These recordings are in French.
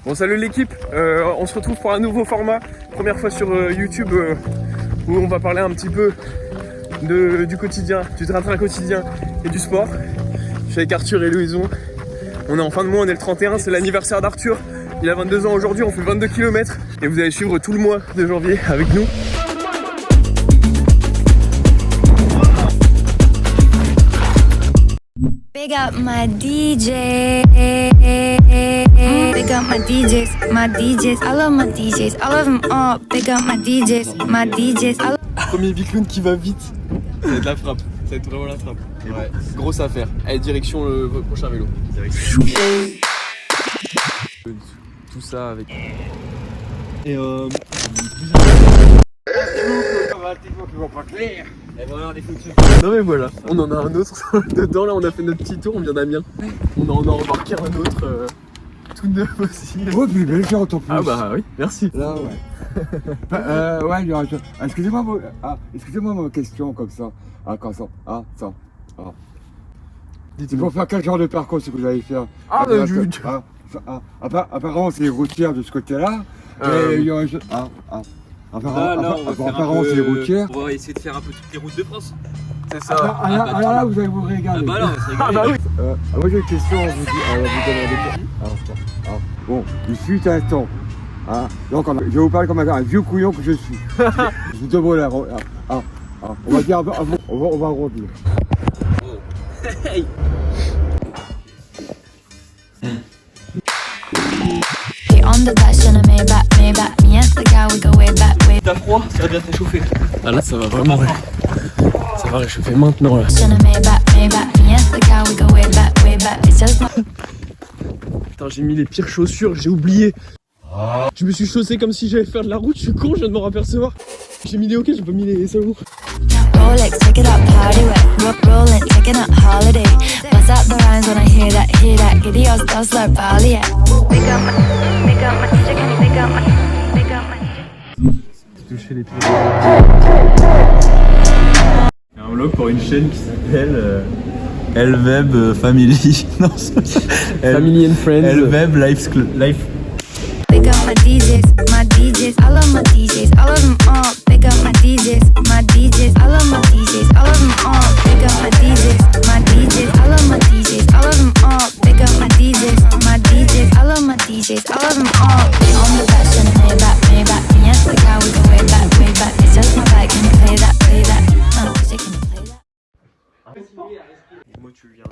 Bon, salut l'équipe, on se retrouve pour un nouveau format, première fois sur YouTube où on va parler un petit peu du quotidien, du train-train quotidien et du sport. Je suis avec Arthur et Louison, on est en fin de mois, on est le 31, c'est l'anniversaire d'Arthur, il a 22 ans aujourd'hui, on fait 22 km et vous allez suivre tout le mois de janvier avec nous. Big up my DJ. Big up my DJs, my DJs. I love my DJs, I love them all. Big up my DJs, my DJs. Premier bicloun qui va vite. Ça va être la frappe, ça va être vraiment la frappe. Ouais. Grosse affaire. Allez, direction le prochain vélo. Direction. Tout ça avec. Et Non mais voilà, on en a un autre dedans, là on a fait notre petit tour, on vient d'Amiens. On en a remarqué un autre tout neuf aussi. Oh plus belle que en plus. Ah bah oui, merci. Là ouais. Excusez-moi ma question comme ça. Comme ça. Ça. C'est pour faire quel genre de parcours que vous allez faire? Apparemment c'est les routières de ce côté-là. Apparemment c'est les routières. On va essayer de faire un peu toutes les routes de France. C'est ça. Là vous allez vous régaler. Ah bah là, on va se régaler. Moi j'ai une question à vous demander. Bon, je suis un temps. Donc je vais vous parler comme un vieux couillon que je suis. Je vous demande on va dire on va arrondir. Hey. On the dash in a Maybach. Me and the guy, we go way back. T'as froid, ça va bien te réchauffer. Ah là ça va vraiment ça va réchauffer maintenant là. In a Maybach. Me and the guy, we go way back. It's just my... Putain, j'ai mis les pires chaussures, j'ai oublié. Je me suis chaussé comme si j'allais faire de la route, je suis con, je viens de m'en apercevoir. J'ai mis les hockey, j'ai pas mis les salons. Rolex, take it up, party wet. Rolling, taking a holiday. Bust out the rhymes when I hear that. Giddy, I was like Bali, yeah. Big up my chicken, big up my. Toucher les pieds. Il y a un vlog pour une chaîne qui s'appelle Elweb Family. Non, Family and Friends. Elweb Life. Big up my DJs, I love my DJs, I love them all. Big up my DJs, I love my DJs, I love them all. Big up my DJs, I love my DJs, I love them all. Big up my DJs, I love my DJs, I love them all. On the dash in a Maybach. Me and the guy, we go way back. It's just my bag, can you play that? Can you play that? Moi tu viens.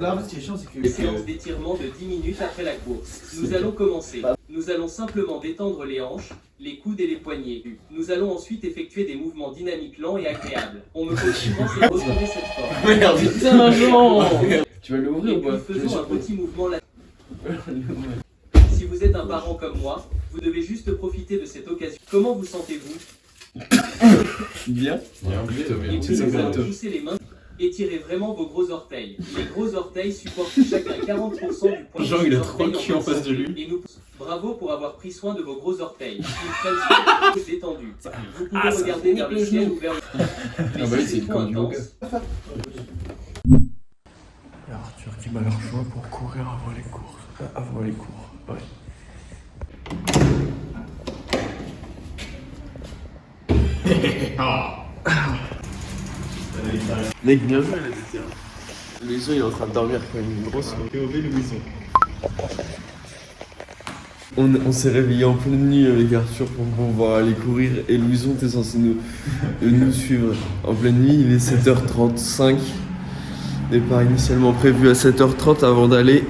Là, ce qui est chiant, c'est que. Séance d'étirement de 10 minutes après la course. Nous allons commencer. Nous allons simplement détendre les hanches, les coudes et les poignets. Nous allons ensuite effectuer des mouvements dynamiques lents et agréables. On me pose souvent c'est retrouver cette forme. Merde, putain, Jean. Tu vas l'ouvrir Et puis faisons un petit mouvement là. Si vous êtes un parent comme moi, vous devez juste profiter de cette occasion. Comment vous sentez-vous? Bien. Et puis nous allons pousser les mains. Étirez vraiment vos gros orteils. Les gros orteils supportent chacun 40% du poids. Jean, il a 3 culs en face de lui. Et nous... Bravo pour avoir pris soin de vos gros orteils. Ils prennent soin détendus. Vous pouvez regarder vers le ciel ou vers le... Mais bah oui, c'est trop intense. Il y a Arthur qui m'a leur choix pour courir avant les courses. Avant les cours, ouais. Mec, bien joué là, c'est Louison, il est en train de dormir comme une grosse. Louison. On s'est réveillé en pleine nuit avec Arthur pour pouvoir aller courir et Louison t'es censé nous suivre en pleine nuit. Il est 7h35. Départ initialement prévu à 7h30 avant d'aller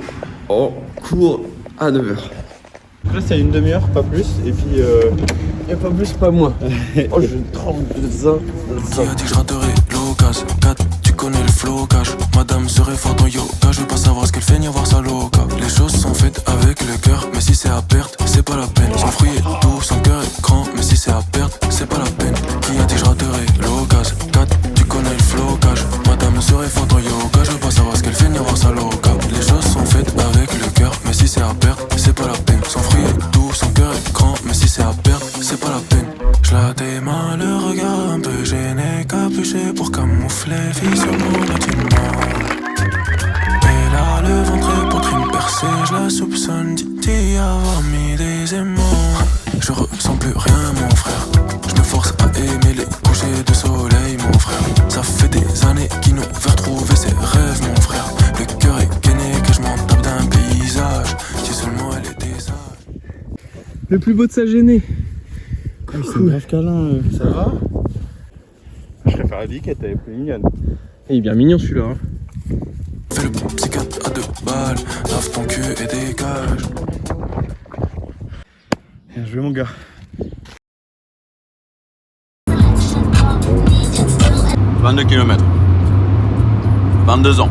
en cours à 9h. Là c'est une demi-heure, pas plus, et puis Et pas plus, pas moins. Oh, je tremble de ça. Qui a dit que je raterai l'occasion? 4, tu connais le flocage. Madame serait forte en yoga, je veux pas savoir ce qu'elle fait ni avoir sa loca. Les choses sont faites avec le cœur, mais si c'est à perte, c'est pas la peine. Son fruit est doux, son cœur est grand, mais si c'est à perte, c'est pas la peine. Qui a dit que je raterai l'occasion? 4, tu connais le flocage. Madame serait forte en yoga, je veux pas savoir ce qu'elle fait ni avoir sa loca. Les choses sont faites avec le cœur, mais si c'est à perte, c'est pas la peine. Son fruit est doux, son cœur est grand, mais si c'est à perte, c'est pas la peine. Je la démarre, le regard un peu gêné, capuché pour camoufler, vie sur mon bâtiment. Et là, le ventre est poitrine percée, je la soupçonne d'y avoir mis aisément. Je ressens plus rien mon frère. Je me force à aimer les couchers de soleil mon frère. Ça fait des années qu'il nous veut retrouver ses rêves mon frère. Le cœur est gainé que je m'en tape d'un paysage. Si seulement elle était sage. Le plus beau de sa gênée. C'est grave câlin. Ça va? Je préfère la vie qu'elle était plus mignonne. Il est bien mignon celui-là. Hein. Fais le psychiatre à 2 balles. Lave ton cul et dégage. Bien joué mon gars. « 22 km. 22 ans.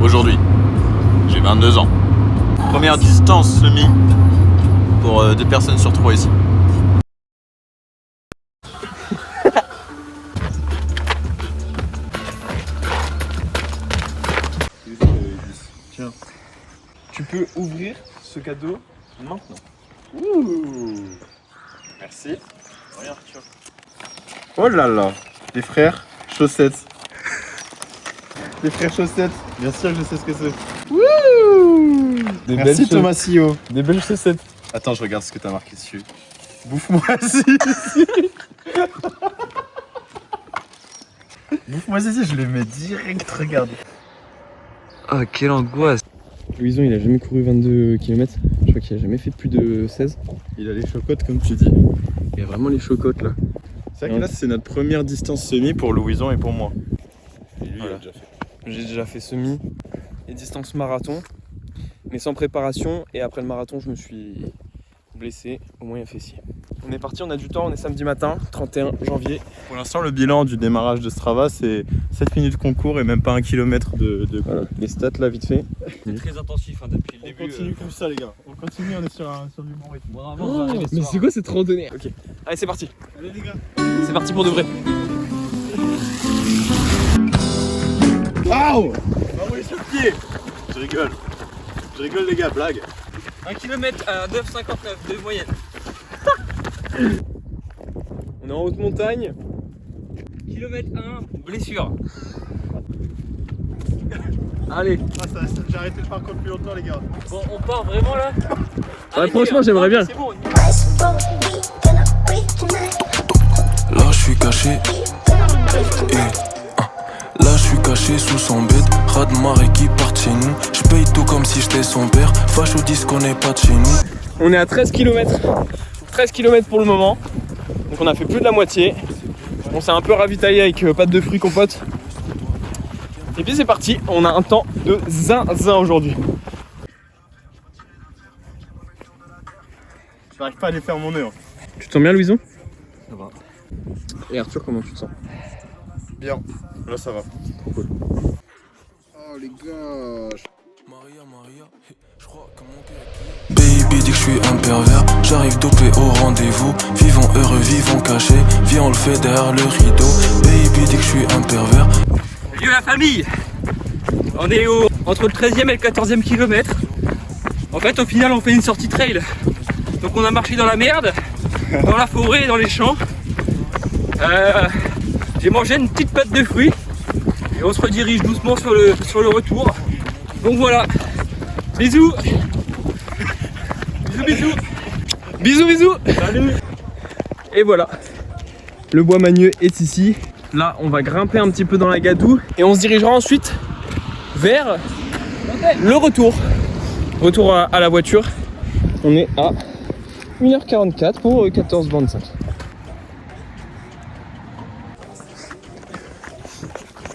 Aujourd'hui. J'ai 22 ans. Première distance semi pour 2 personnes sur 3 ici. Tiens. Tu peux ouvrir ce cadeau maintenant. Ouh. Merci. Rien, Arthur. Oh là là. Les frères chaussettes. Les frères chaussettes. Bien sûr que je sais ce que c'est. Wouh. Des Merci belles Thomas Sio. Des belles chaussettes. Attends, je regarde ce que t'as marqué dessus. Bouffe-moi si. Bouffe-moi si, je les mets direct, regarde. Ah, quelle angoisse. Louison, il a jamais couru 22 km. Je crois qu'il a jamais fait plus de 16. Il a les chocottes comme tu dis. Il a vraiment les chocottes là. C'est vrai que là c'est notre première distance semi pour Louison et pour moi. Et lui Voilà. il a déjà fait. J'ai déjà fait semi et distance marathon, mais sans préparation. Et après le marathon, je me suis blessé au moyen fessier. On est parti, on a du temps, on est samedi matin, 31 janvier. Pour l'instant le bilan du démarrage de Strava c'est 7 minutes concours et même pas 1 km de Voilà, les stats là vite fait. Très intensif depuis le On début. continue comme ça les gars, on continue, on est sur du bon rythme. Bon, avant, on va arriver ce mais soir. c'est quoi cette randonnée? Ok, allez c'est parti. Allez les gars. C'est parti pour de vrai. Waouh. Va rouler sur le pied. Je rigole les gars, blague. 1 km à 9,59 de moyenne. On est en haute montagne. Kilomètre 1, blessure. Allez, J'ai arrêté le parcours plus longtemps les gars. bon, on part vraiment là. Arrêtez, franchement, hein. j'aimerais bien. C'est bon, on y va. Là je suis caché. Là je suis caché sous son bed. Rat de marée qui part chez nous. Je paye tout comme si j'étais son père. Fâche au disque qu'on est pas de chez nous. On est à 13 km. 13 km pour le moment. Donc on a fait plus de la moitié. On s'est un peu ravitaillé avec pâte de fruits compote. Et puis c'est parti, on a un temps de zinzin aujourd'hui. J'arrive pas à les faire mon nez. Tu te sens bien Louison? Ça va. Et Arthur, comment tu te sens? Bien. Là ça va. Trop cool. Oh les gars. Maria, je crois que mon cœur Baby dit que je suis un pervers. J'arrive dopé au rendez-vous. Vivons heureux, vivons cachés. Viens on le fait derrière le rideau. Baby dit que je suis un pervers. Vieux la famille. On est entre le 13e et le 14e kilomètre. En fait, au final, on fait une sortie trail. Donc on a marché dans la merde, dans la forêt, dans les champs. J'ai mangé une petite pâte de fruits. Et on se redirige doucement sur le retour. Donc voilà. Bisous. Bisous, bisous. Bisous bisous. Salut. Et voilà, le bois Magneux est ici. Là on va grimper un petit peu dans la gadoue et on se dirigera ensuite vers le retour. Retour à la voiture. On est à 1h44 pour 14,25.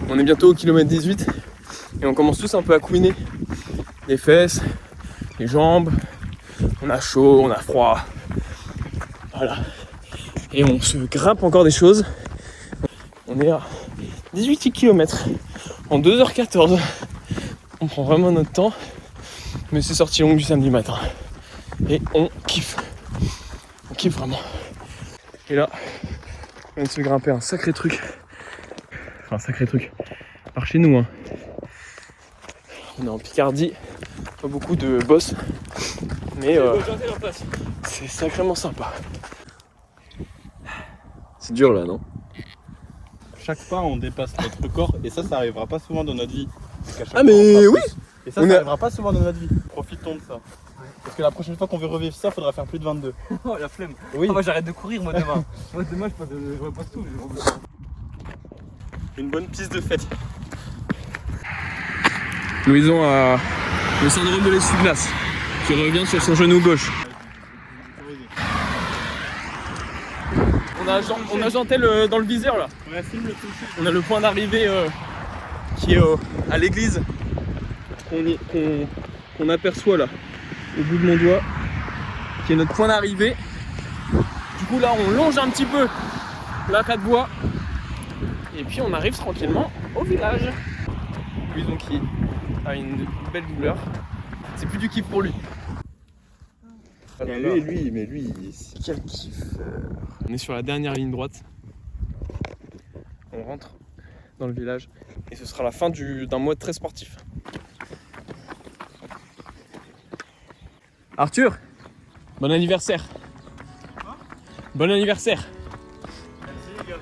On est bientôt au kilomètre 18 et on commence tous un peu à couiner. Les fesses, les jambes, on a chaud, on a froid. Voilà. Et on se grimpe encore des choses. On est à 18 km en 2h14. On prend vraiment notre temps. Mais c'est sorti longue du samedi matin. Et on kiffe. On kiffe vraiment. Et là, on vient de se grimper un sacré truc. Enfin, un sacré truc. Par chez nous, hein. On est en Picardie. Pas beaucoup de boss. Mais c'est sacrément sympa. C'est dur là, non? Chaque pas on dépasse notre record et ça arrivera pas souvent dans notre vie. Ah mais oui. Et ça On a- arrivera pas souvent dans notre vie. Profitons de ça. Parce que la prochaine fois qu'on veut revivre ça, faudra faire plus de 22. Oh la flemme. Oui. Ah, moi j'arrête de courir moi demain. Moi demain je repasse tout. Une bonne piste de fête. Louison a le syndrome de l'essuie-glace qui revient sur son genou gauche. On a Jantel dans le viseur là. Ouais, filme le toucher. On a le point d'arrivée qui est à l'église qu'on aperçoit là au bout de mon doigt, qui est notre point d'arrivée. Du coup là on longe un petit peu la 4 voies et puis on arrive tranquillement au village. Louison qui a une belle douleur, c'est plus du kiff pour lui. Quel kiff. On est sur la dernière ligne droite. On rentre dans le village et ce sera la fin d'un mois très sportif. Arthur, bon anniversaire. Bon anniversaire. Merci les gars.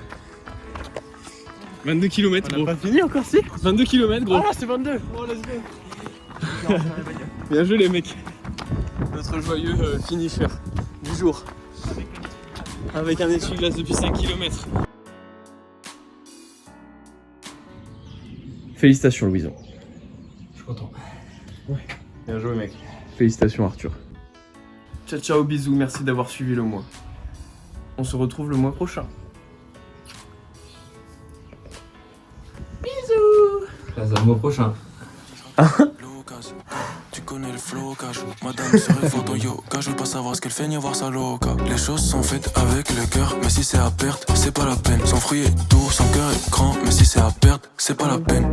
22 km On gros. n'a pas fini encore si. 22 km gros. Ah c'est 22. Oh let's go. Bien joué les mecs. Notre joyeux finisher du jour. Avec un essuie-glace depuis 5 km. Félicitations Louison. Je suis content. Bien joué mec. Félicitations Arthur. Ciao ciao, bisous, merci d'avoir suivi le mois. On se retrouve le mois prochain. Là, c'est le mois prochain. Locas, tu connais le flocage. Madame serait forte en yoga. Je veux pas savoir ce qu'elle fait ni voir sa loca. Les choses sont faites avec le cœur, mais si c'est à perte, c'est pas la peine. Son fruit est doux, son cœur est grand, mais si c'est à perte, c'est pas la peine.